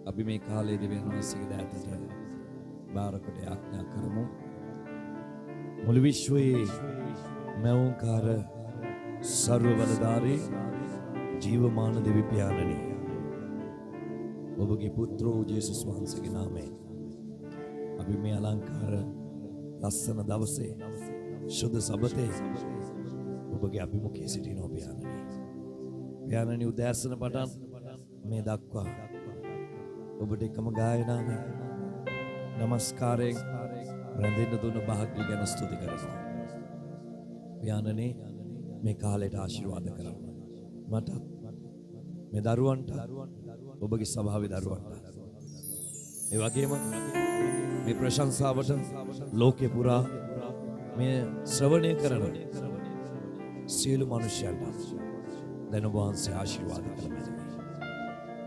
අපි මේ කාලයේ දෙවියන් වහන්සේගේ දෑතට බාරකට යාඥා කරමු. මුළු විශ්වයේ මෞංකාර සර්ව බලධාරී ජීවමාන දෙවි පියාණනි, ඔබගේ පුත්‍රෝ ජේසුස් වහන්සේගේ නාමයෙන් අපි මේ අලංකාර ලස්සන දවසේ සුද සබතේ ඔබගේ අභිමුඛයේ සිටිනවා පියාණනි. පියාණනි, උදෑසන පටන් මේ දක්වා ඔබට එකම ගායනාවෙන් නමස්කාරයෙන් රැඳෙන්න දුන්න භාග්‍ය ගැන ස්තුති කරනවා. පියාණනි, මේ කාලයට ආශිර්වාද කරන්න. මට මේ දරුවන්ට, ඔබගේ සභාවේ දරුවන්ට, ඒ වගේම මේ ප්‍රශංසාවට ලෝකේ පුරා මේ ශ්‍රවණය කරන සියලු මනුෂ්‍යයන්ට දැන් ඔබ වහන්සේ ආශිර්වාද කළා.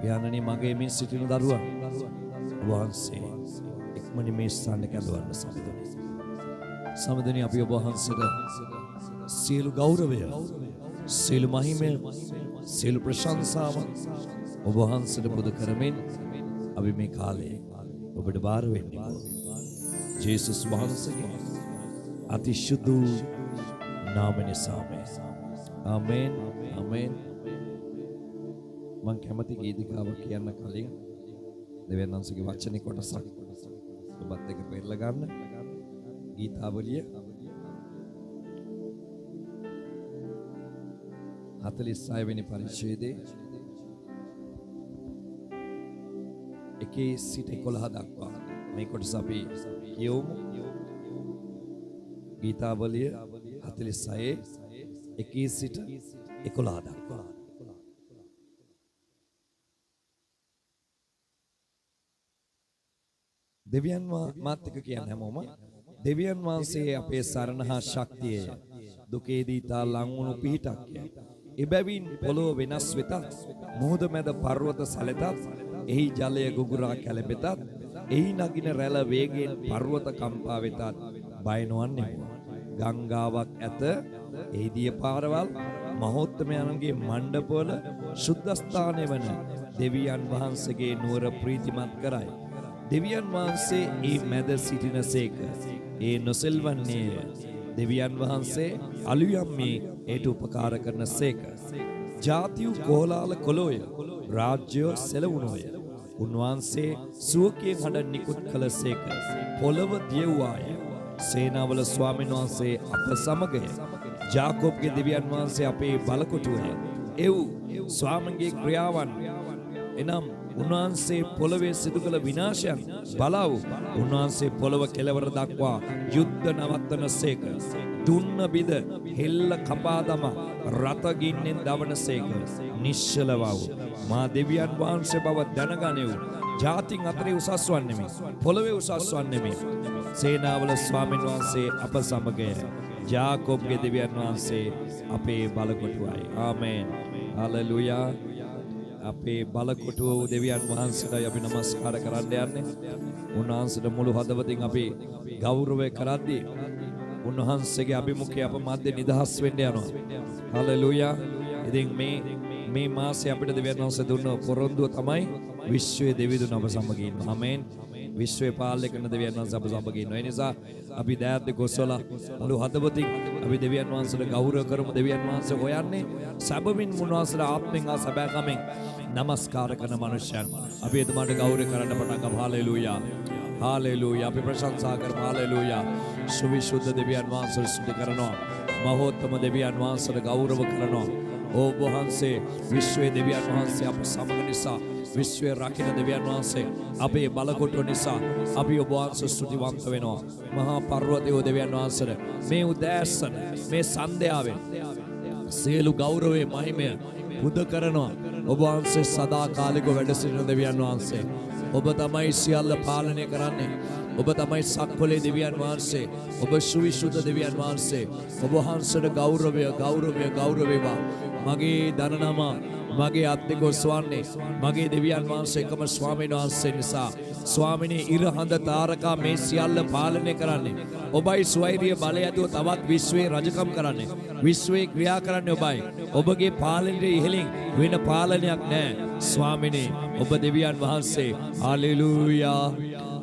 පියාණනි, මගේ මේ සිටින දරුවන් ඔබ වහන්සේ ඉක්මනින් මේ ස්ථානට කැඳවන්න සමදෙනි. අපි ඔබ වහන්සේට සියලු ගෞරවය, සියලු මහිමය, සියලු ප්‍රශංසාව ඔබ වහන්සේට පුද කරමින් අපි මේ කාලේ ඔබට බාර වෙන්නේ ජේසුස් වහන්සේගේ අතිශුද්ධ නාම නිසා. ආමේන්, ආමේන්. මම කැමති ගීතිකාව කියන්න කලින් දෙවියන් වහන්සේගේ වචනේ කොටසක් ඔබත් එක්ක පෙරලා ගන්න. ගීතාවලිය 46 වෙනි පරිච්ඡේදයේ 1 සිට 11 දක්වා මේ කොටස අපි කියවමු. ගීතාවලිය 46 1 සිට 11 දක්වා. දෙවියන් මාත් එක්ක කියන්නේ හැමෝම දෙවියන් වහන්සේ අපේ සරණ හා ශක්තියය. දුකේදී තා ලං වුණු පිහිටක්ය. එබැවින් පොළොව වෙනස් වෙතත්, මුහුද මැද පර්වත සැලෙතත්, එහි ජලය ගුගුරා කැළඹෙතත්, එහි නගින රැළ වේගයෙන් පර්වත කම්පා වෙතත් බය නොවන්නේමු. ගංගාවක් ඇත, එහි දිය පාරවල්, මහෝත්තමයන්ගේ මණ්ඩපවල සුද්ධස්ථානය වන දෙවියන් වහන්සේගේ නුවර ප්‍රීතිමත් කරයි. දෙවියන් වහන්සේ ඒ මැද සිටිනසේක, ඒ නොසෙල්වන්නේය. දෙවියන් වහන්සේ අලුයම්මේ ඒට උපකාර කරනසේක. ජාතියු කෝලාල කොළෝය, රාජ්‍යය සෙලවුණෝය. උන්වහන්සේ සුවකියෙන් හඬ නිකුත් කළසේක. පොළව දියුවාය. සේනාවල ස්වාමීන් වහන්සේ අප සමගය. ජාකෝබ්ගේ දෙවියන් වහන්සේ අපේ බලකොටුවය. එව් ස්වාමීන්ගේ ක්‍රියාවන් එනම් උන්වහන්සේ පොළවේ සිදු කළ විනාශයන් බලව. උන්වහන්සේ පොළව කෙළවර දක්වා යුද්ධ නවත්තනසේක. දුන්න බිද හෙල්ල කපා දමා රත ගින්නෙන් දවනසේක. නිශ්චල වූ මා දෙවියන් වහන්සේ බව දැනගනිව්. ජාතින් අතරේ උසස් වන්නෙමි, පොළවේ උසස් වන්නෙමි. සේනාවල ස්වාමීන් වහන්සේ අප සමගය. ජාකෝබ්ගේ දෙවියන් වහන්සේ අපේ බලකොටුවයි. ආමේන්, හලෙලූයා. අපේ බලකොටුව දෙවියන් වහන්සේටයි අපි නමස්කාර කරන්න යන්නේ. උන්වහන්සේට මුළු හදවතින් අපි ගෞරවය කරද්දී උන්වහන්සේගේ අභිමුඛය අප මැද්දේ නිදහස් වෙන්න යනවා. හලෙලූයා. ඉතින් මේ මාසේ අපිට දෙවියන් වහන්සේ දුන්න පොරොන්දුව තමයි විශ්වයේ දෙවිඳුන් අප සමග ඉන්නවා. ආමේන්. විශ්වයේ පාලනය කරන දෙවියන් වහන්සේ අප සමග ඉන්නවා. ඒ නිසා අපි දෑත් ගොස්වලා මුළු හදවතින් අපි දෙවියන් වහන්සේට ගෞරව කරමු. දෙවියන් වහන්සේ හොයන්නේ සැබවින් උන්වහන්සේට ආත්මෙන් හා සැබෑකමෙන් නමස්කාර කරන මනුෂ්‍යයන්. අපි එතුමාට ගෞරව කරන්න පටන් ගමු. Hallelujah, hallelujah. අපි ප්‍රශංසා කරමු. හලෙලූයා. සුවිශුද්ධ දෙවියන් වහන්සේට ස්තුති කරනවා. මහෝත්තම දෙවියන් වහන්සේට ගෞරව කරනවා. ඔබ වහන්සේ විශ්වයේ දෙවියන් වහන්සේ අප සමග නිසා, විශ්වයේ රකින්න දෙවියන් වහන්සේ අපේ බලකොටුව නිසා අපි ඔබ වහන්සේ ස්තුතිවන්ත වෙනවා. මහා පර්වතයේ දෙවියන් වහන්සේට මේ උදෑසන මේ සන්ධ්‍යාවේ සියලු ගෞරවයේ මහිමය පුද කරනවා. ඔබ වහන්සේ සදාකාලිකව වැඩ සිටින දෙවියන් වහන්සේ. ඔබ තමයි සියල්ල පාලනය කරන්නේ. ඔබ තමයි සක්වලේ දෙවියන් වහන්සේ. ඔබ සුවිශුද්ධ දෙවියන් වහන්සේ. ඔබ වහන්සේට ගෞරවය, ගෞරවය, ගෞරව වේවා. මගේ දනනම මගේ අත් දෙක ඔසවන්නේ මගේ දෙවියන් වහන්සේ එකම ස්වාමීන් වහන්සේ නිසා. ස්වාමිනේ ඉර හඳ තාරකා මේ සියල්ල පාලනය කරන්නේ ඔබයි. ස්වෛරීය බලය ඇතුව තවත් විශ්වයේ රජකම් කරන්නේ විශ්වයේ ක්‍රියා කරන්නේ ඔබයි. ඔබගේ පාලනයේ ඉහළින් වෙන පාලනයක් නැහැ. ස්වාමිනේ ඔබ දෙවියන් වහන්සේ. Hallelujah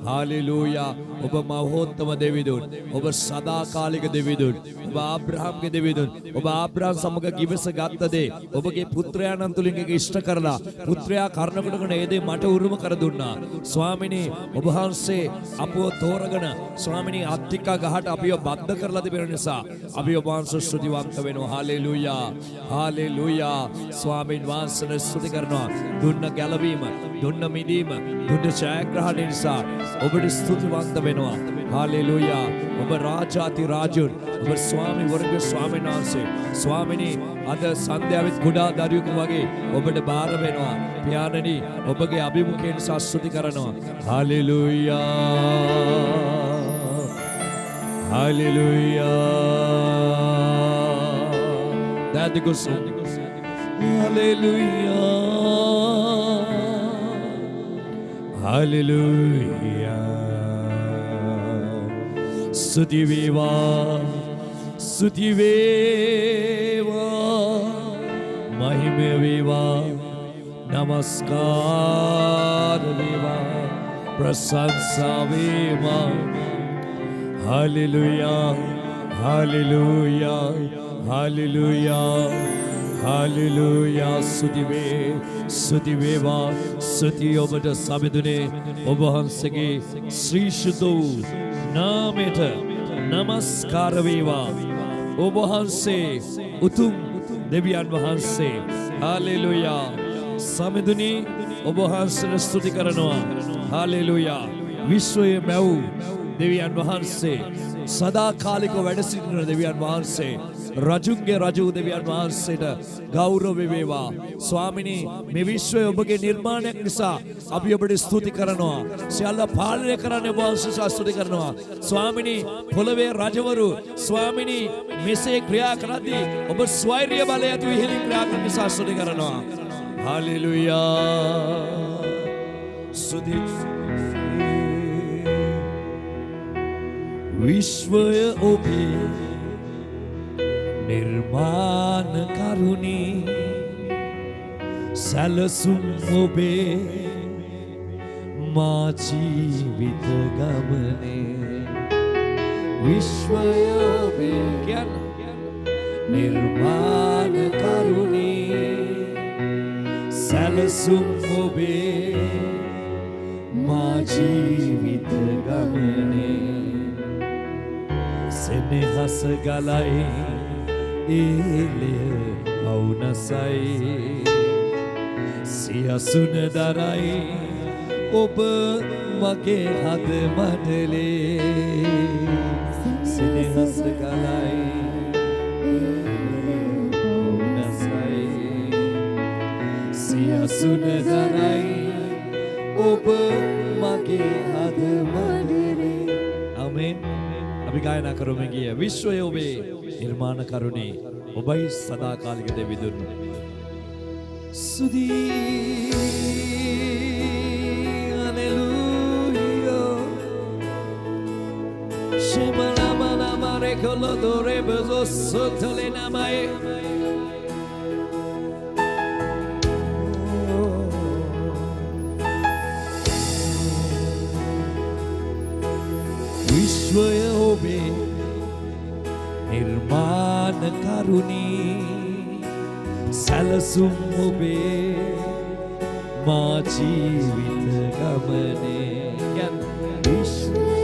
hallelujah. ඔබ මහෝත්තම දෙවිඳුන්. ඔබ සදාකාලික දෙවිඳුන්. ඔබ ආබ්‍රහම්ගේ දෙවිඳුන්. ඔබ ආබ්‍රහම් සමග කිවස ගත්ත දේ ඔබගේ පුත්‍රයාණන් තුලින් එක ඉෂ්ට කරලා පුත්‍රයා කර්ණ කොටගෙන ඒ දේ මට උරුම කර දුන්නා. ස්වාමිනේ ඔබ වහන්සේ අපව තෝරගෙන ස්වාමිනේ අත්තිකා ගහට අපිව බද්ධ කරලා තිබෙන නිසා අපි ඔබ වහන්සේ ස්තුතිවන්ත වෙනවා. Hallelujah hallelujah. ස්වාමීන් වහන්සේ ස්තුති කරනවා. දුන්න ගැලවීම දුන්න මිදීම දුන්න ඡායාග්‍රහණය නිසා ඔබට ස්තුතිවන්ත වෙනවා. හාලෙලූයා. ඔබ රාජාති රාජුන්. ඔබ ස්වාමි වර්ග ස්වාමීන් වහන්සේ. ස්වාමිනී අද සන්ධ්‍යාවෙත් කුඩා දරුවෙකු වගේ ඔබට බාර වෙනවා. පියාණනි ඔබගේ අභිමුඛයෙන් ස්තුති කරනවා. Hallelujah hallelujah. දාදිකුස හාලෙලූයා හාලෙලූයා. ස්තුති වේවා ස්තුති වේවා මහිම වේවා නමස්කාර වේවා ප්‍රශංසා වේවා. Hallelujah hallelujah hallelujah hallelujah. ස්තුති වේවා ස්තුති ඔබට සමිඳුනේ ඔබ වහන්සේගේ ශ්‍රී සුද්ධ වූ නාමයට නමස්කාර වේවා. ඔබ වහන්සේ උතුම් දෙවියන් වහන්සේ. හාලෙලූයා. සමිඳුනි ඔබ වහන්සේට ස්තුති කරනවා. හාලෙලූයා. විශ්වයේ මැව් දෙවියන් වහන්සේ සදාකාලික වැඩ සිටින දෙවියන් වහන්සේ රජුන්ගේ රජු දෙවියන් වහන්සේට ගෞරව වේවා. ස්වාමිනී මේ විශ්වය ඔබගේ නිර්මාණයක් නිසා අපි ඔබට ස්තුති කරනවා. සියල්ල පාලනය කරන්න ඔබ වහන්සේ ස්තුති කරනවා. ස්වාමිනී පොළවේ රජවරු ස්වාමිනී මෙසේ ක්‍රියා කරද්දී ඔබ ස්වෛරීය බලය ඇතුව ඉහළින් ක්‍රියා කරන නිසා ස්තුති කරනවා. හාලෙලූයා. ස්තුති විශ්වය ඔබේ නිර්මාණ කරුණී සැලසුම් ඔබේ මා ජීවිත ගමනේ. විශ්වය ඔබේ කියන්න නිර්මාණ කරුණී සැලසුම් ඔබේ මා ජීවිත ගමනේ. සෙනෙහස ගලයි එළිය අවුනසයි සියසුන දරයි ඔබ මගේ හද මඩලේ. සෙනෙහස ගලයි අවුනසයි සියසුන දරයි ඔබ මගේ හද මඩලේ. ආමෙන්. අපි ගායනා කරමු ගිය විශ්වය ඔබේ නිර්මාණ කරුණේ ඔබයි සදාකාලික දෙවිඳුන්. ස්තුති හාලෙලූයා. ෂෙමනමනමරේ කොලොදොරේ බසොතලේ නමයි. විශ්වය ඔබේ නිර්මාණ කරුණී සැලසුම් ඔබේ මා ජීවිත ගමනේ. විශ්වය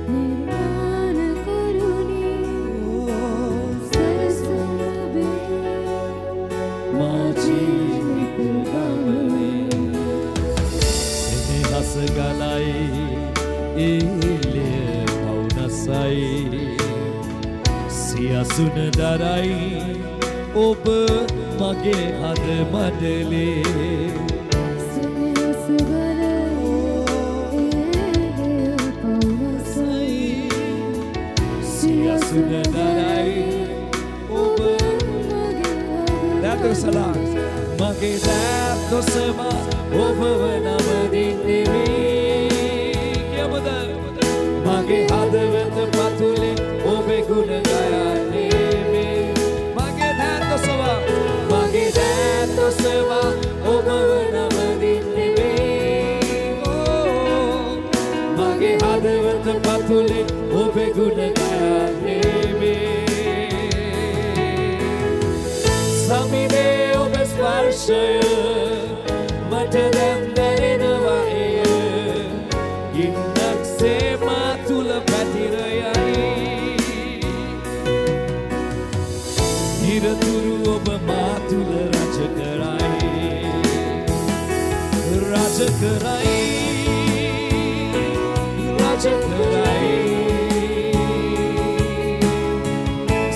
නිර්මාණ කරුණී සැලසුම් ඔබේ මා ජීවිත ගමනේ. සෙනෙහස ගලයි එළිය අවුනසයි සියසුන දරයි ඔබ මගේ හද මඩලේ. සෙනෙහස ගලයි එළිය අවුනසයි සියසුන දරයි ඔබ. දැන් සලා මගේ දැත් ඔසම ඔබව නම දින්නෙමි කියමුද මගේ හදවත පතුලේ ඔබේ ගුණ ගයන්නේ මගේ දැත් ඔසම ඔබව නම දින්නෙමි මගේ හදවත පතුලේ ඔබේ ගුණ ගයන්නේ සමිනේ ඔබ ස්පර්ශය මට දැන් දැනෙනවා එය ඉන්නක්සේ මා තුල පැතිරයයි නිරතුරු ඔබ මා තුල රජ කරයි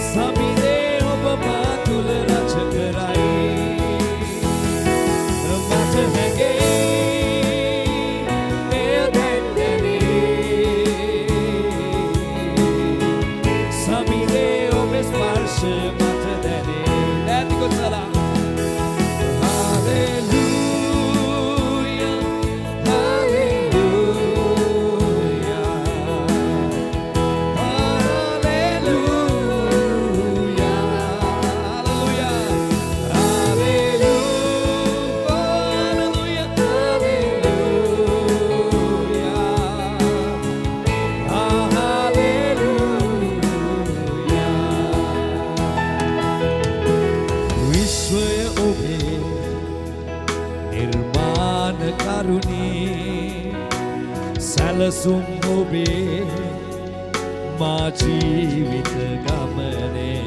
සමිනේ ඔබ මා තුල රජ කරයි මට හැඟේ එය දැනෙන්නේ සමිනේ ඔබ ස්පර්ශ මට දැනේ නැතිකොත් සලා සැලසුම් ඔබේ මා ජීවිත ගමනේ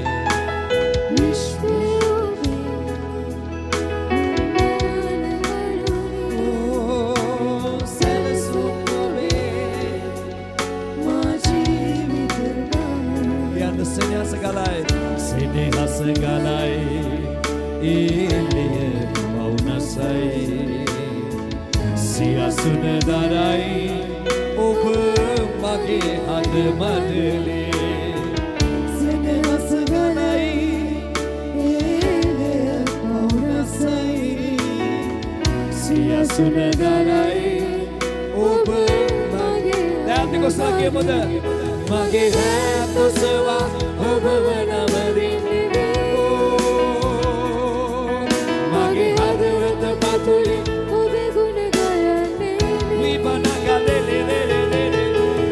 සැලසුම් ඔබේ මා ජීවිත ගමනේ යන්න සෙනෙහස ගලයි එළිය වුණසයි සියසුන දරයි ඔබ මගේ හද මඩලේ සෙනෙහස ගලයි එළිය වුණසයි සියසුන දරයි ඔබ මගේ දැන් කොස්සා කියමුද මගේ හැත් ඔසවා ඔබව නම දින්නෙමි මගේ හදවත පතුලේ ඔබේ ගුණ ගයන්නේ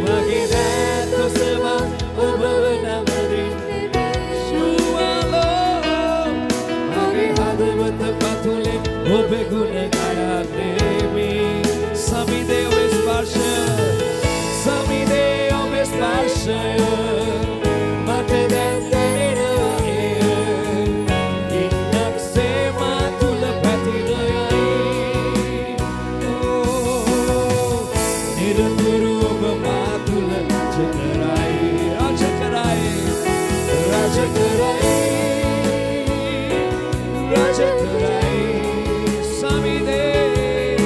මගේ දැත් ඔසවා ඔබව නම දින්නෙමි මගේ හදවත පතුලේ ඔබේ ගුණ ගයන්නේ සමිනේ ඔබ ස්පර්ශය මට දැන් දැනෙනවා ඉන්නක්සේ මා තුල පැතිරයයි නිරතුරු ඔබ මා තුල රජ කරයි සමිනේ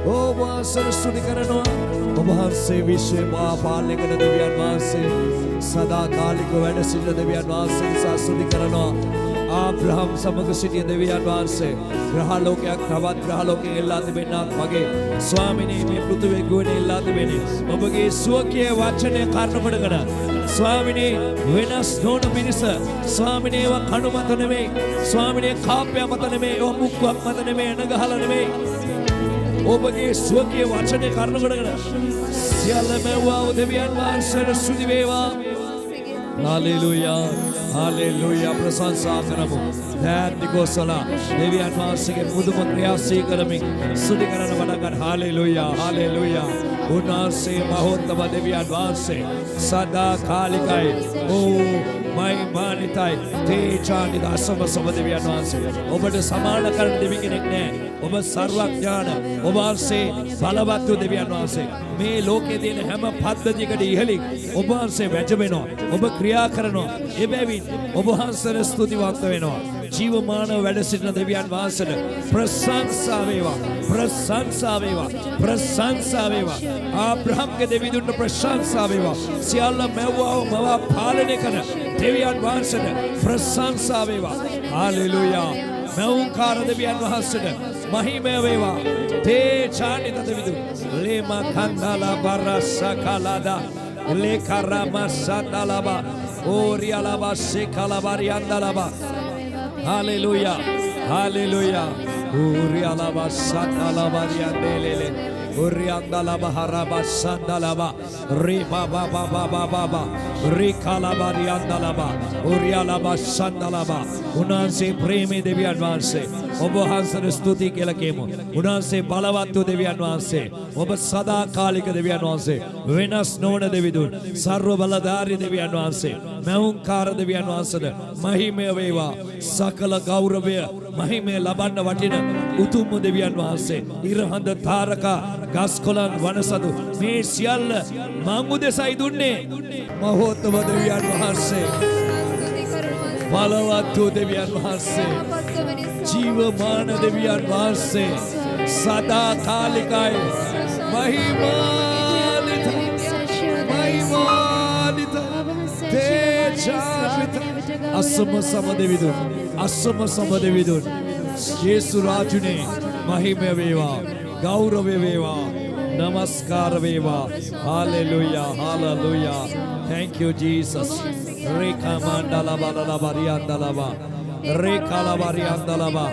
ඔබ වහන්සේ ස්තුති කරනවා. ඔබ වහන්සේ විශ්වයේ පාලනය කරන දෙවියන් වහන්සේ සදාකාලික වැඩ සිටින දෙවියන් වහන්සේ නිසා ස්තුති කරනවා. ආබ්‍රහම් සමග සිටිය දෙවියන් වහන්සේ ග්‍රහලෝකයක් තවත් ග්‍රහලෝකයෙන් එල්ලා තිබෙනාක් වගේ ස්වාමිනේ මේ පෘථිවිය ගුවනේ එල්ලා තිබෙන්නේ ඔබගේ සුවකීය වචනය කර්ණ කොටගෙන ස්වාමිනේ වෙනස් නොවන මිනිස ස්වාමිනේ ඒවා කණු මත නෙමෙයි ස්වාමිනේ කාප්‍ය මත නෙමෙයි ඒවා මුක්කුවක් මත නෙමෙයි එනගහලා නෙමෙයි ඔබගේ සුවකීය වචනය කර්ණ කොටගෙන සියල්ලම වූ දෙවියන් වහන්සේට ස්තුති වේවා. Hallelujah, hallelujah, ප්‍රශංසා කරමු. ධර්ම ගෝසලා දෙවියන් වහන්සේගේ මුදුම ක්‍රියාසී කරමින් ස්තුති කරන වඩගත් hallelujah, hallelujah. උන්වහන්සේ මහෝත්තම දෙවියන් වහන්සේ සදා කාලිකයි. ඕ මහිමානිතයි තේජානිත අසම සම දෙවියන් වහන්සේ ඔබට සමාන කරන දෙවි කෙනෙක් නැහැ. ඔබ සර්වඥාන ඔබ වහන්සේ බලවත් වූ දෙවියන් වහන්සේ මේ ලෝකයේ තියෙන හැම පද්ධතියකට ඉහළින් ඔබ වහන්සේ වැජබෙනවා. ඔබ ක්‍රියා කරනවා. එබැවින් ඔබ වහන්සේට ස්තුතිවන්ත වෙනවා. ජීවමානව වැඩ සිටින දෙවියන් වහන්සේට ප්‍රශංසා වේවා. ප්‍රශංසා වේවා. ප්‍රශංසා වේවා. ආබ්‍රහම්ගේ දෙවිඳුන්ට ප්‍රශංසා වේවා. සියල්ල මැව්වව මවා පාලනය කරන දෙවියන් වහන්සේට ප්‍රශංසා වේවා. හාලෙලූයා. මෞංකාර දෙවියන් වහන්සේට මහිමය වේවා. තේජානිත දෙවිඳුන් ලේමා කන්දාලා බරසකලාදා ලේකරමසදලබා ඕරියලබා සේකලබරියන්දලබා Hallelujah, hallelujah. Urialaba sandalabariandelele. Uriandalaba haraba sandalaba. Riba baba baba baba. Rikalabariandalaba. Urialaba sandalaba. උන්වහන්සේ ප්‍රේමී දෙවියන් වහන්සේ ඔබ වහන්සේට ස්තුති කියලා කියමු. උන්වහන්සේ බලවත් වූ දෙවියන් වහන්සේ ඔබ සදාකාලික දෙවියන් වහන්සේ වෙනස් නොවන දෙවිඳුන් සර්ව බලධාරී දෙවියන් වහන්සේ මෞංකාර දෙවියන් වහන්සේට මහිමය වේවා. සකල ගෞරවය මහිමය ලබන්න වටින උතුම් දෙවියන් වහන්සේ ඉරහඳ තාරකා ගස්කොළන් වනසදු මේ සියල්ල මං උදෙසයි දුන්නේ. මහෝත්තම දෙවියන් වහන්සේ බලවත් වූ දෙවියන් වහන්සේ ජීවමාන දෙවියන් වහන්සේ සදාකාලිකයි මහිමාන්විතයි තේජාන්විත අසම සම දෙවිඳුන් අසම සම දෙවිඳුන් යේසු රාජුනේ මහිමය වේවා ගෞරවය වේවා නමස්කාර වේවා. Hallelujah, hallelujah. Thank you Jesus. Reka mandala balala bariandalaba. Reka la bariandalaba.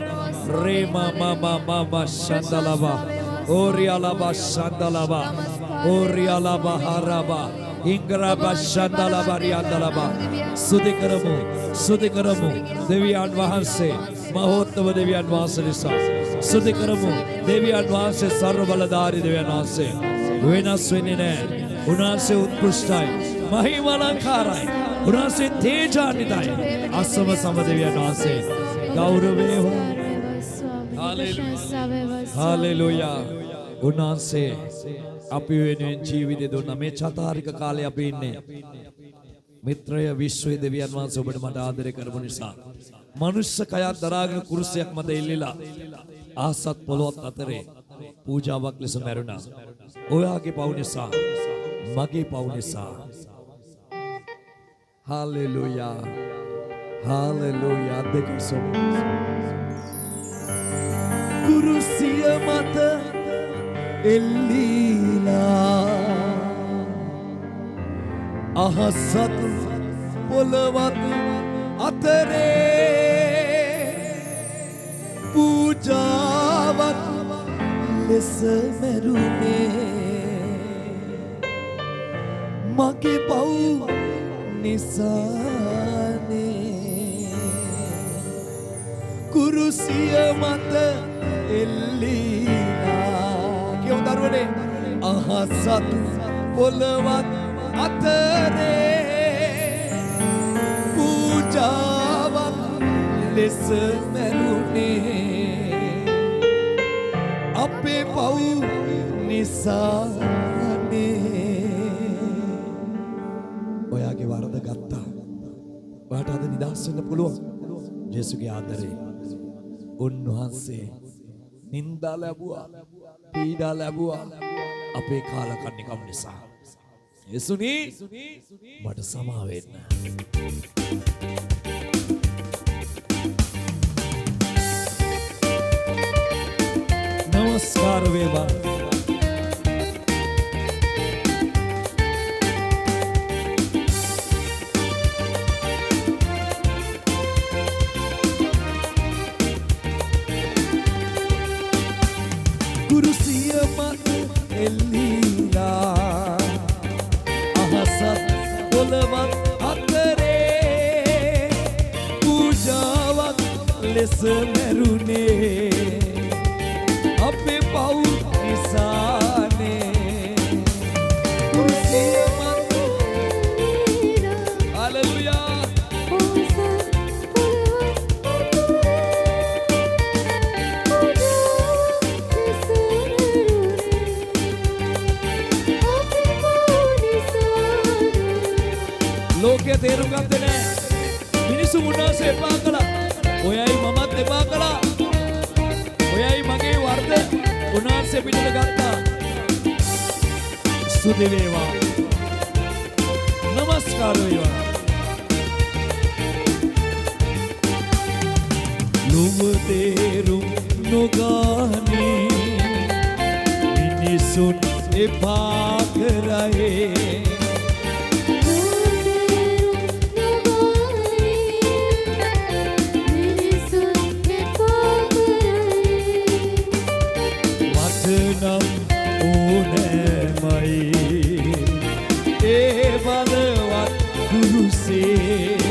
Rema mama mama shandalaba. Orialaba shandalaba. Orialaba haraba. Ingraba shandala bariandalaba. Sudikaramu, sudikaramu. Deviyan vahanse. මහෝත්තම දෙවියන් වහන්සේ නිසා ස්තුති කරමු. දෙවියන් වහන්සේ සර්ව බලධාරී දෙවියන් වහන්සේ වෙනස් වෙන්නේ නැහැ. උන්වහන්සේ උත්කෘෂ්ටයි මහිමාලංකාරයි. උන්වහන්සේ තේජාන්විතයි. අසම සම දෙවියන් වහන්සේ ගෞරවය හෝ හාලෙලූයා. උන්වහන්සේ අපි වෙනුවෙන් ජීවිතය දුන්නා. මේ චතාරික කාලේ අපි ඉන්නේ මිත්‍රය විශ්වයේ දෙවියන් වහන්සේ ඔබට මට ආදරය කරපු නිසා මනුෂ්‍ය කයක් දරාගෙන කුරුසයක් මත එල්ලිලා ආසත් පොළොවත් අතරේ පූජාවක් ලෙස මැරුණා. ඔයාගේ පව් නිසා මගේ පව් නිසා. Hallelujah hallelujah. දෙකසො කුරුසිය මත එල්ලිලා අහසත් පොළොවත් අතරේ පූජාවක් ලෙස මැරුණේ මගේ පව් නිසානේ. කුරුසිය මත එල්ලිලා කියෝ දරුවනේ අහසත් පොළොවත් අතරේ පූජාවක් ලෙස මැරුණේ අපේ පව් නිසානේ. ඔයාගේ වරද ගත්තා. ඔයාට අද නිදහස් වෙන්න පුළුවන්. ජේසුගේ ආදරේ උන්වහන්සේ නින්දා ලැබුවා. පීඩා ලැබුවා අපේ කාලකන්නිකම් නිසා. යේසුනි මට සමා වෙන්න. නමස්කාර වේවා. කුරුසිය මත එල්ලීලා අහසත් පොළවත් අතරේ පූජාවක් ලෙස මැරුණේ අපේ පව් නිසානේ. කුරුසිය මත හලෙලුයා ලෝකයේ තේරුම් ගත්තේ නෑ. මිනිස්සු මුණාසේ එපා කළා. ඔයයි මමත් එපා කළා. ඔයයි මගේ වර්ධ උන්වහන්සේ පිටට ගත්තා. ස්තුති වේවා. නමස්කාර වේවා. ලොව තේරුම් නොගානි මිනිසුන් එපා කරේ. නම් ඕනෑමයි ඒ බලවත් කුරුසේ.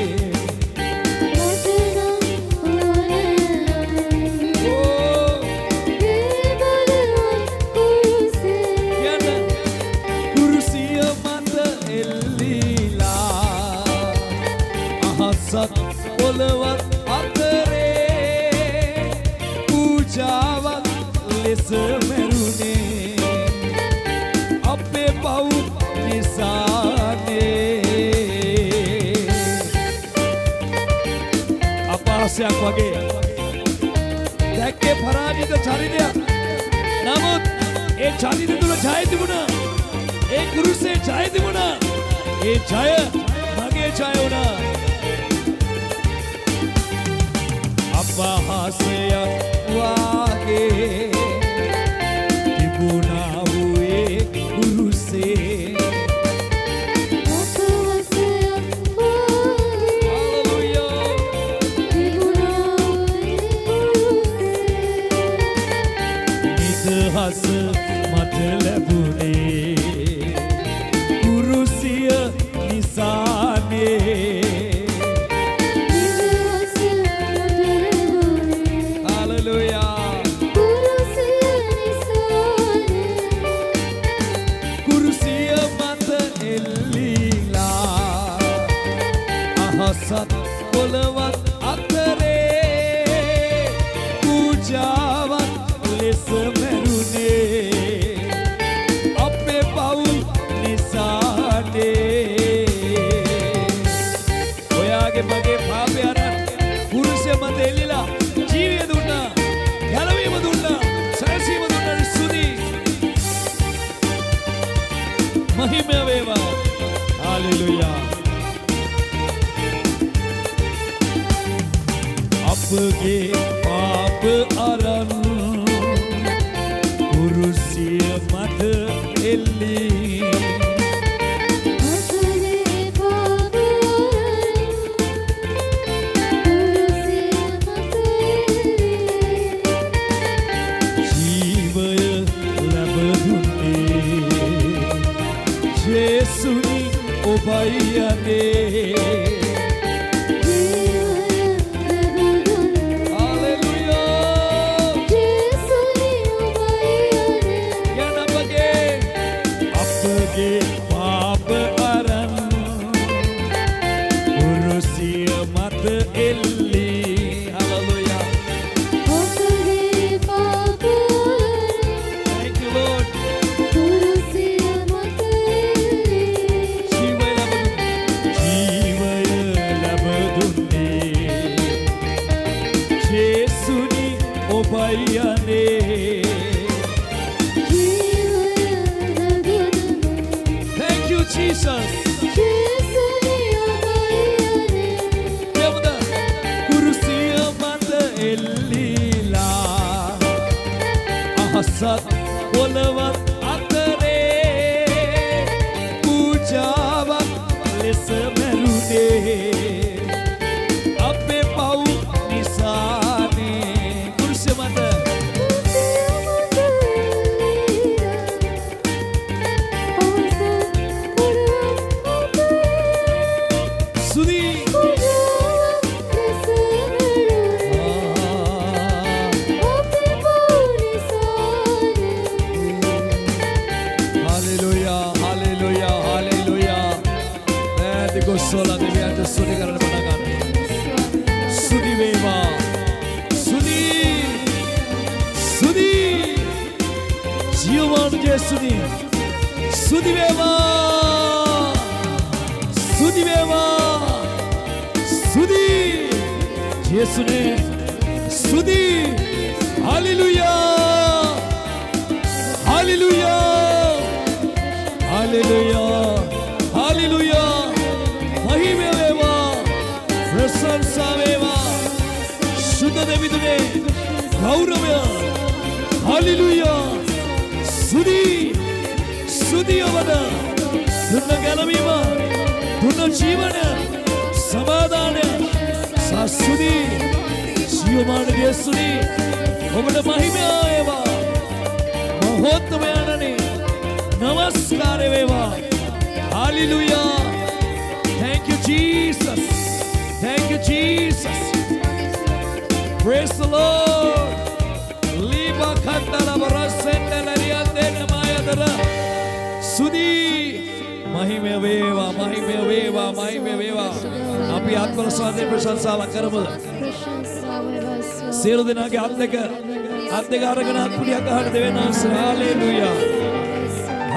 කුරුසිය මත එල්ලීලා අහසත් පොළවත් අතරේ පූජාවක් ලෙස මැරුණේ අපේ පව් නිසානේ. අපහාසයක් වගේ දැක්කේ පරාජිත චරිතයක්. නමුත් ඒ චරිත තුල ජය තිබුණා. ඒ කුරුසේ ජය තිබුණා. ඒ ජය මගේ ජය වුණා. අපහාසයක් වාගේ තිබුණා වූයේ කුරුසේ. නිදහස මට ලැබුණේ කුරුසිය නිසානේ. සත් පොළවත් අතරේ පූජාවක් ලෙස මැරුණේ අපේ පව් නිසානේ. ඔයාගේ මගේ පාපය අරන් කුරුසිය මත එල්ලිලා ජීවිය දුන්නා, ගැලවීම දුන්නා, සැනසීම දුන්නා. ස්තුති මහිමය වේවා. හලෙලුයා. අපගේ පාප අරන් කුරුසිය මත එල්ලී ජීවය ලැබ දුන්නේ යේසුනි ඔබයි යන්නේ. පාප අරන් කුරුසිය මත එල්ලී. හලෙලුයා. Thank you Lord. ජීවය ලැබ දුන්නේ යේසුනි ඔබයි යන්නේ. Jesus. කුරුසිය මත එල්ලීලා අහසත් පොළවත් අතරේ පූජාවක් ලෙස මැරුණේ අපේ පව් නිසානේ. කුරුසිය මත Sola deviate sudi karana pata ganna. Sudi veva. Sudi. Sudi. Jeevan Jesuni. Sudi veva. Sudi veva. Sudi. Jesuni. Sudi. Hallelujah. Hallelujah. Hallelujah. Hallelujah. महिमे वेवा प्रशंसा वेवा शुद्ध देविदुने गौरवය हालेलुया සුදි සුදියවද දුන්න ගැලවීම දුන්න ජීවනය සමාදානය සසුදි ජීවමාන යේසුනි ඔබට මහිමය වේවා මහෝත්තමයන්නි නමස්කාර වේවා hallelujah. Thank you, Jesus. Thank you, Jesus. Praise the Lord. Liba kandala barasendala riyandena mayadara. Sudi mahime veva, mahime veva, mahime veva. Api atma swade prasansawa karamu. Sielu denage atheka aragana atpudiya kahana devenna. Hallelujah.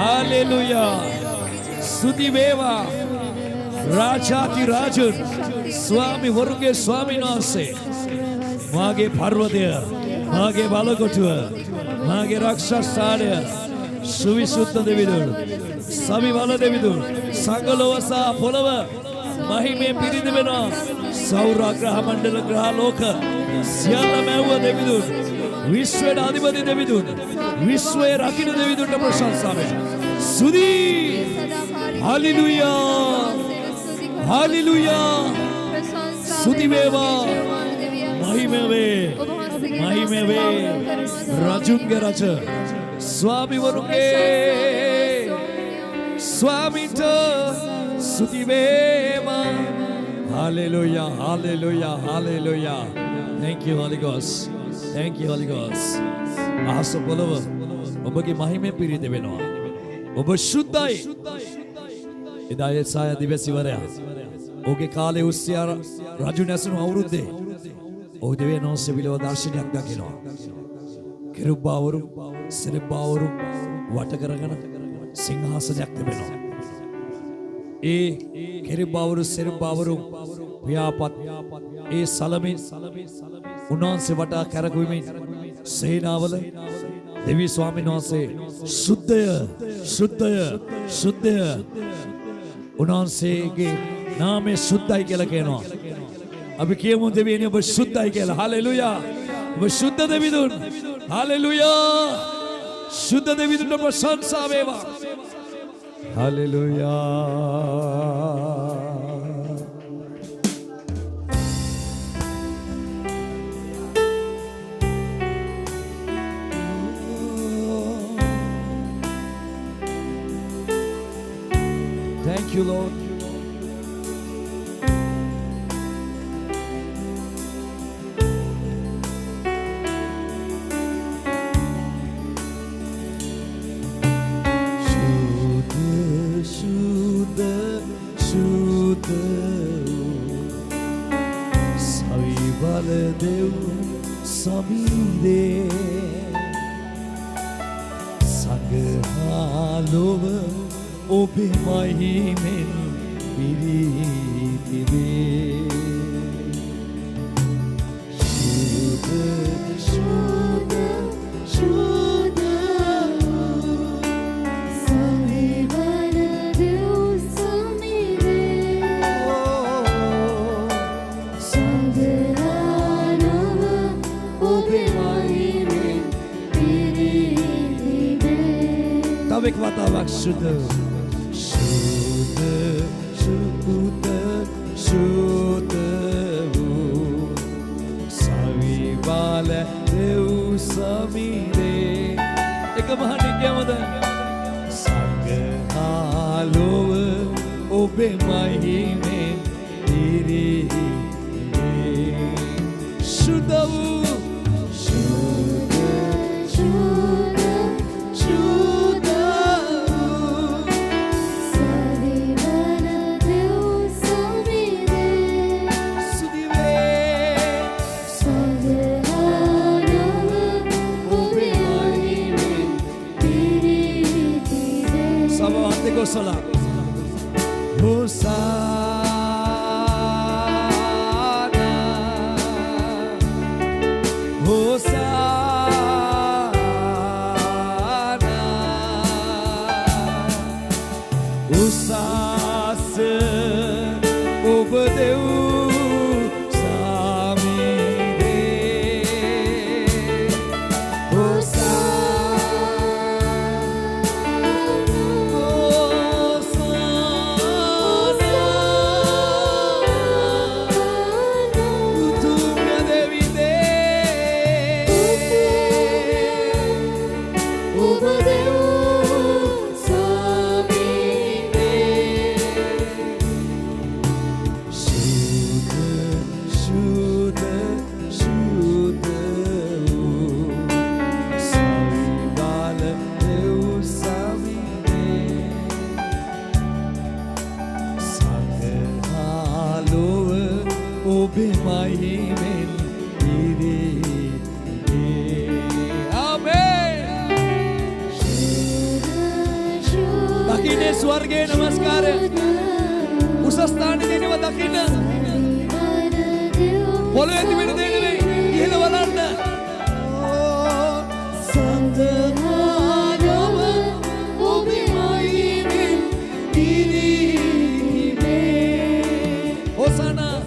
Hallelujah. Sudi veva. राजाति राजुन स्वामी वरुगे स्वामी नासे मागे पर्वतය मागे बालකොටුව मागे रक्षा स्थानය සුවිසුද්ධ දෙවිඳුන් සවිවල දෙවිඳුන් සංගලෝසා පොළව මහිමේ පිරිදි වෙනවා සෞර ග්‍රහ මණ්ඩල ග්‍රහ ලෝක සියල්ල මැව්ව දෙවිඳුන් විශ්වයේ අධිපති දෙවිඳුන් විශ්වයේ රකින්න දෙවිඳුන්ට ප්‍රශංසා වේ සුදි हालेलुया हालेलुया स्तुति वेवा महिमे वे राजुंगे राज स्वामी वरुंगे स्वामी तो स्तुति वेवा hallelujah hallelujah hallelujah. Thank you Holy Ghost. Thank you Holy Ghost. ආස පොළව ඔබගේ මහිමෙන් පිරිද වෙනවා. ඔබ සුද්ධයි. එදා යෙසායා දිවසිවරයා ඔහුගේ කාලේ උස්සියා රජු නැසුණු අවුරුද්දේ ඔහු දෙවියන් වහන්සේ පිළිව දර්ශනයක් දකිනවා. කෙරුබ්බාවරු සෙරබ්බාවරු වට කරගෙන සිංහාසනයක් තිබෙනවා. ඒ කෙරුබ්බාවරු සෙරබ්බාවරු ව්‍යාපත් ඒ සලමින් උන්වහන්සේ වටා කැරකුමින් සේනාවල දෙවි ස්වාමීන් වහන්සේ සුද්ධය සුද්ධය සුද්ධය උන්වහන්සේගේ නාමය සුද්ධයි කියලා කියනවා. අපි කියමු දෙවියනි ඔබ සුද්ධයි කියලා. හalleluya. ඔබ සුද්ධ දෙවිඳුන්. හalleluya. සුද්ධ දෙවිඳුන්ට ප්‍රශංසා වේවා. Hallelujah. Thank you, Lord. Shuddha, Shuddha, Savivala Dev Samide Sangahalova Obe mahimen piritibe Shuddha, Shuddha, Shuddha Savivala Dev शुद्ध शुद्ध शुद्ध शुद्ध සවිවාල දෙව් සමීරේ එක මහණෙක් කියමද සංඝාලෝව ඔබේ මහිමෙන් ඉරිහිරේ शुद्ध වූ शुद्ध शुद्ध शुद्ध සවිවන දෙව් සමීරේ සුදිවේ සංඝාලෝව ඔබේ මහිමෙන් පිරිහිරේ සමවන්ත කොසලා උසස් ඔබ දෙව් සමීරේ ඔබ දෙව් ඔබේ මහිමෙන් ඉරිහිරේ ආමේන් දකින්නේ ස්වර්ගයේ නමස්කාරය උසස් ස්ථානයේ දෙනව දකින්න පොළොවේ තිබෙන දේ නෙවෙයි ඉහළ බලන්න සංඝාලෝව ඔබේ මහිමෙන් ඉරිහිරේ හොසනා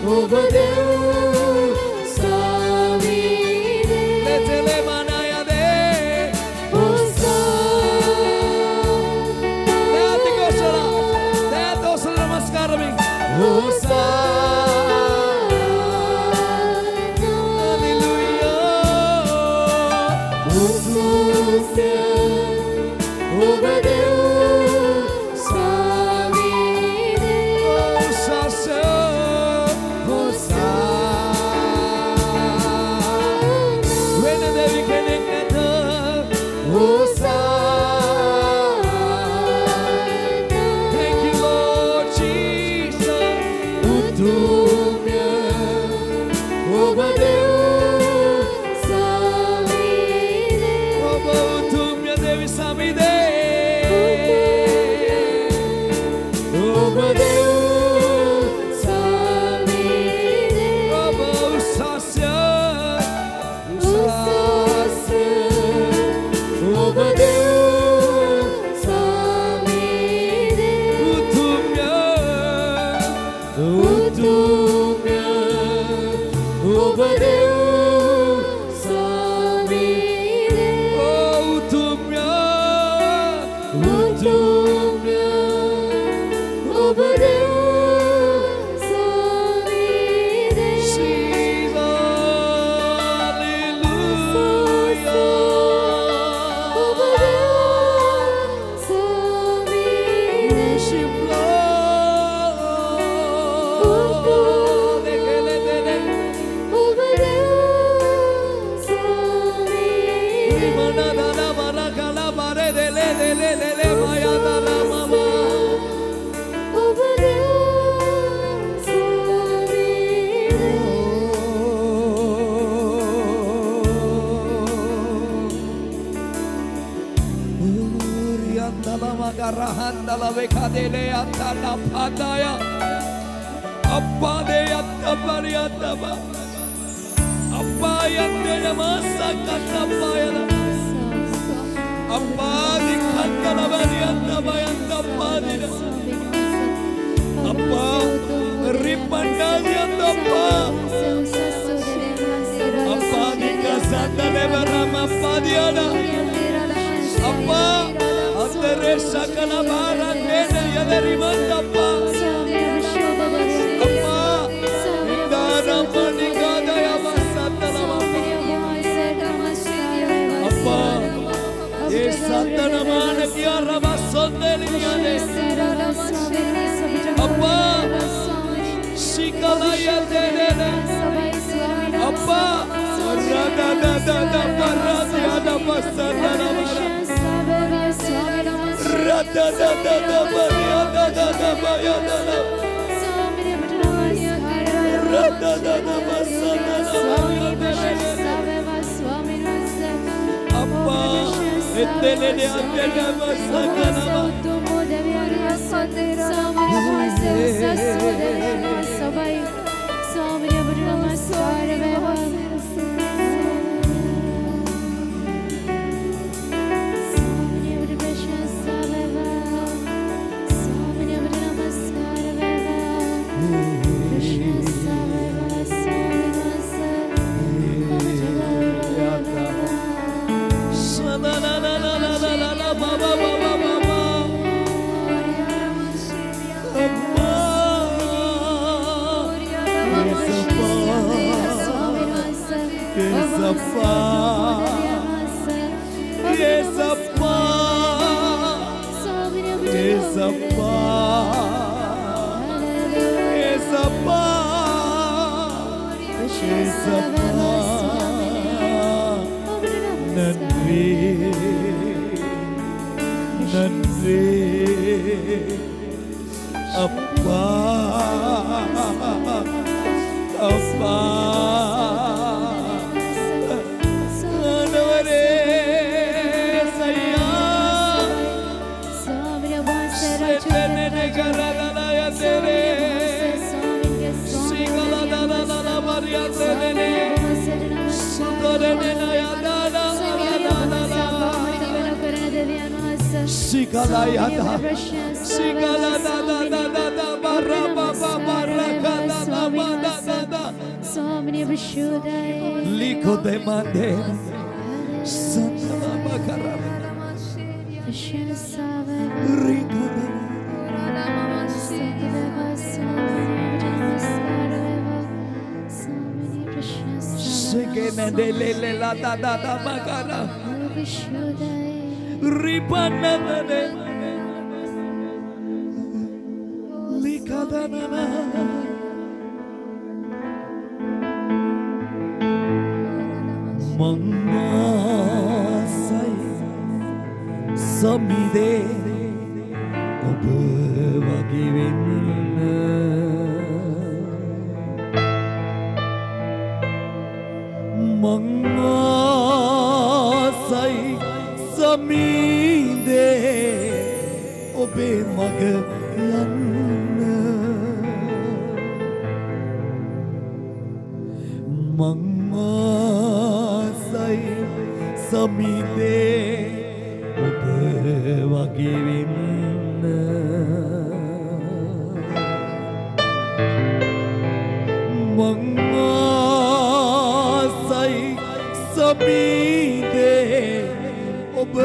Over the ඔබ දෙව් ස්වාමීනි උතුම්ය ඔබ දෙව් ස්වාමීනි ඔබ දෙව් ස්වාමීනි ඔබ දෙව් ස්වාමීනි ඔබ දෙව් මං සමීදේ ඔබ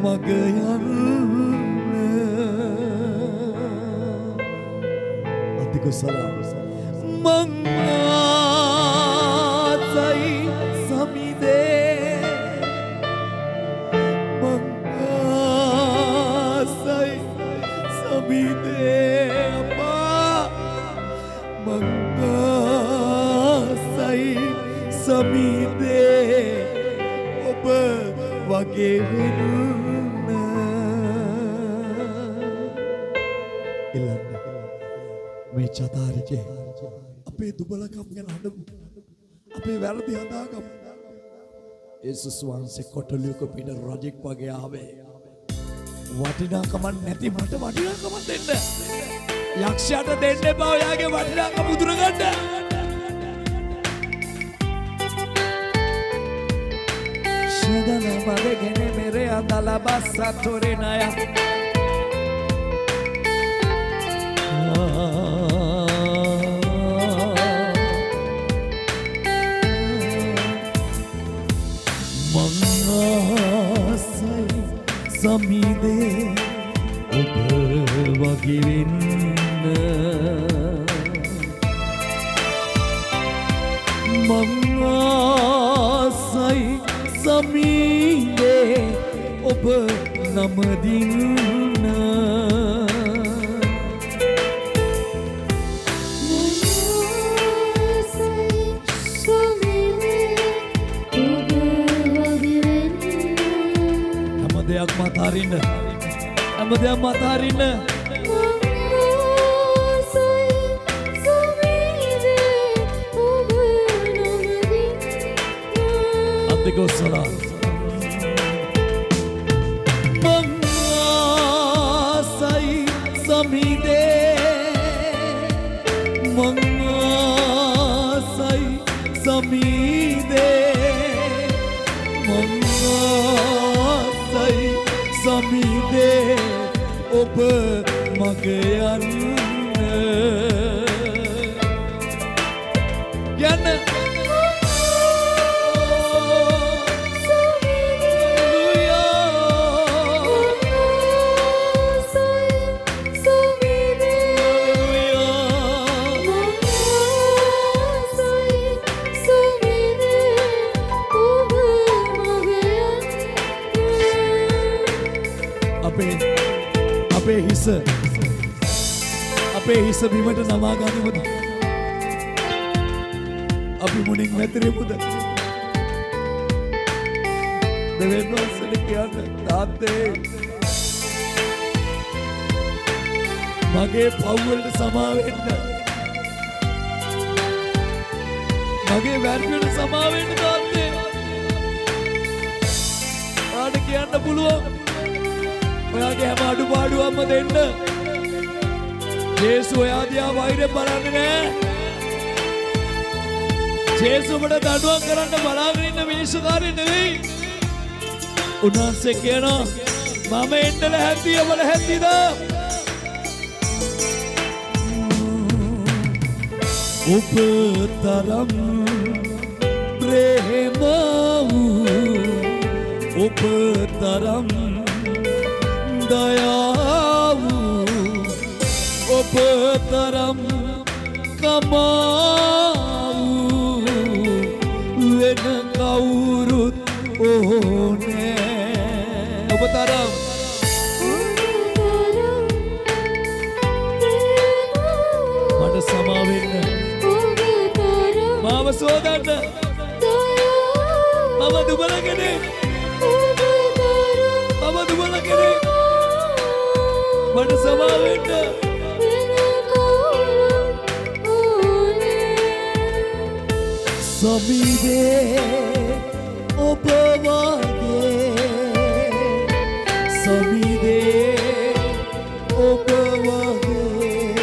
මග යන්න අතිකුසල මං ආසයි සමීදේ මං ආසයි සමීදේ අපා මං ආසයි සමීදේ ඔබ වගේ වෙන්න ඉල්ලන්න මේ චතාරිකේ අපේ දුබලකම් ගැන හඬමු අපේ වැරදි හදාගමු යේසුස් වහන්සේ කොටලියක පිට රජෙක් වගේ ආවේ වටිනාකමක් නැති මට වටිනාකමක් දෙන්න යක්ෂයාට දෙන්න එපා ඔයාගේ වටිනාකම උදුර ගන්න Shudana madegene mere andala bassa torenaya Mangasai samide oba wage wenna Mangasai samide oba namadinna Amadeyak matarinna amadeyak matarinna Antikosala Mangasai samide Mangasai samide Mangasai samide oba mage yanna yanna අපේ හිස බිමට නමා ගනිමුද අපි මුණින් වැතිරෙමුද දෙවියන් වහන්සේට කියන්න තාත්තේ මගේ පව් වලට සමා වෙන්න මගේ වැරදි වලට සමා වෙන්න තාත්තේ ඔයාට කියන්න පුළුවන් ඔයාගේ හැම අඩුපාඩුවක්ම දෙන්න ජේසු ඔයා දිහා වෛරයෙන් බලන්නේ නෑ ජේසු ඔබට දඬුවම් කරන්න බලාගෙන ඉන්න මිනිස්සුකාරය නෙවෙයි උන්වහන්සේ කියනවා මම එන්න ලැහැත්ති ඔබ ලැහැත්තිද ඔබතරම් ප්‍රේම වූ ඔබතරම් දයා වූ ඔබතරම් කමා වූ වෙන කවුරුත් ඕනේ ඔබතරම් මට සමා වෙන්න මාව සෝදන්න මම දුබල කෙනෙක් මම දුබල කෙනෙක් මට සමා වෙන්න සමීදේ ඔබ වගේ සමීදේ ඔබ වගේ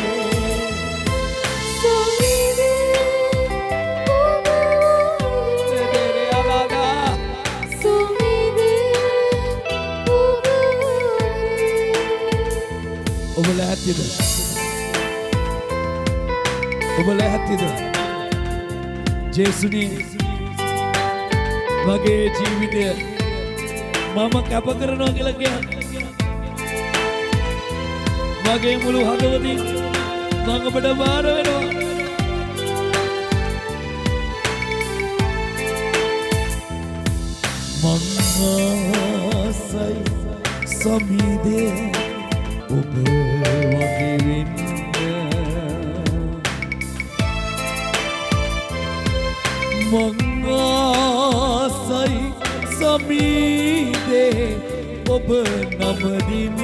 ඔබ ලැහැත්තිද ඔබ ලැහැත්තිද ජේසුනි මගේ ජීවිතය මම කැප කරනවා කියලා කියන්නේ. මගේ මුළු හදවතින් මම ඔබට බාර වෙනවා. මං ආසයි සමීදේ ඔබ වගේ වෙන්න. මං ආසයි සමීදේ ඔබ නමදින්න.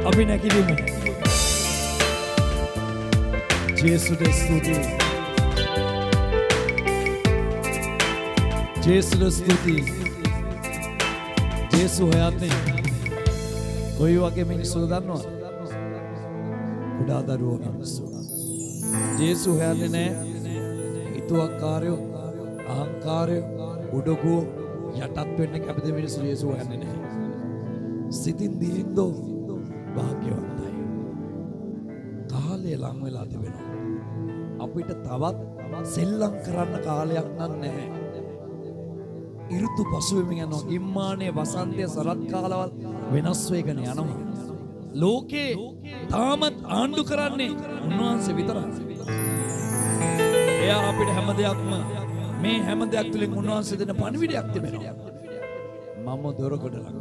අපි නැගිටිමු. ජේසුට ස්තුතියි. ජේසුට ස්තුතියි. ජේසු හොයන්නේ කොයි වගේ මිනිස්සුද දන්නවද? කුඩා දරුවෝ මිනිස්සු. ජේසු හොයන්නේ නැහැ හිතුවක්කාරයෝ, අහංකාරයෝ, උඩගුවෝ, යටත් වෙන්න කැමති මිනිස්සු ජේසු හොයන්නේ නැහැ. සිතින් දිලින්දෝ භාග්‍යවන්තයි. කාලය ලං වෙලා තිබෙනවා. අපිට තවත් සෙල්ලම් කරන්න කාලයක් නැහැ. ඍතු පසුවෙමින් යනවා. ගිම්මානයේ වසන්තය සරත් කාලවල් වෙනස් වෙගෙන යනවා. ලෝකේ තාමත් ආණ්ඩු කරන්නේ උන්වහන්සේ විතරයි. එයා අපිට හැම දෙයක්ම මේ හැම දෙයක් තුළින් උන්වහන්සේ දෙන පණිවිඩයක් තිබෙනවා. මම දොරකඩ ළඟ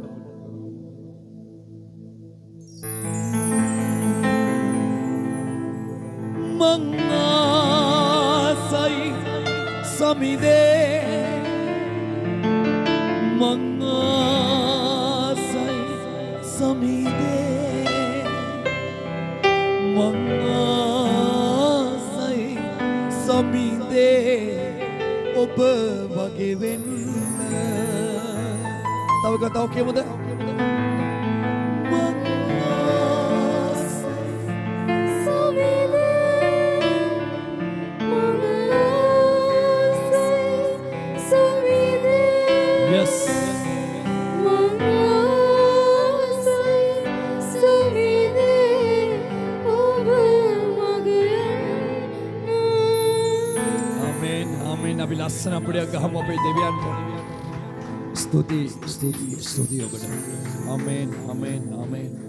මං ආසයි සමිදේ මං ආසයි සමිදේ මං ආසයි සමිදේ ඔබ වගේ වෙන්න. තව කතාව කියමුද? අපි ලස්සන අපඩයක් ගහමු අපේ දෙවියන්ට. ස්තුති ස්තුති ස්තුති ඔබට. ආමේන් ආමේන් ආමේන්.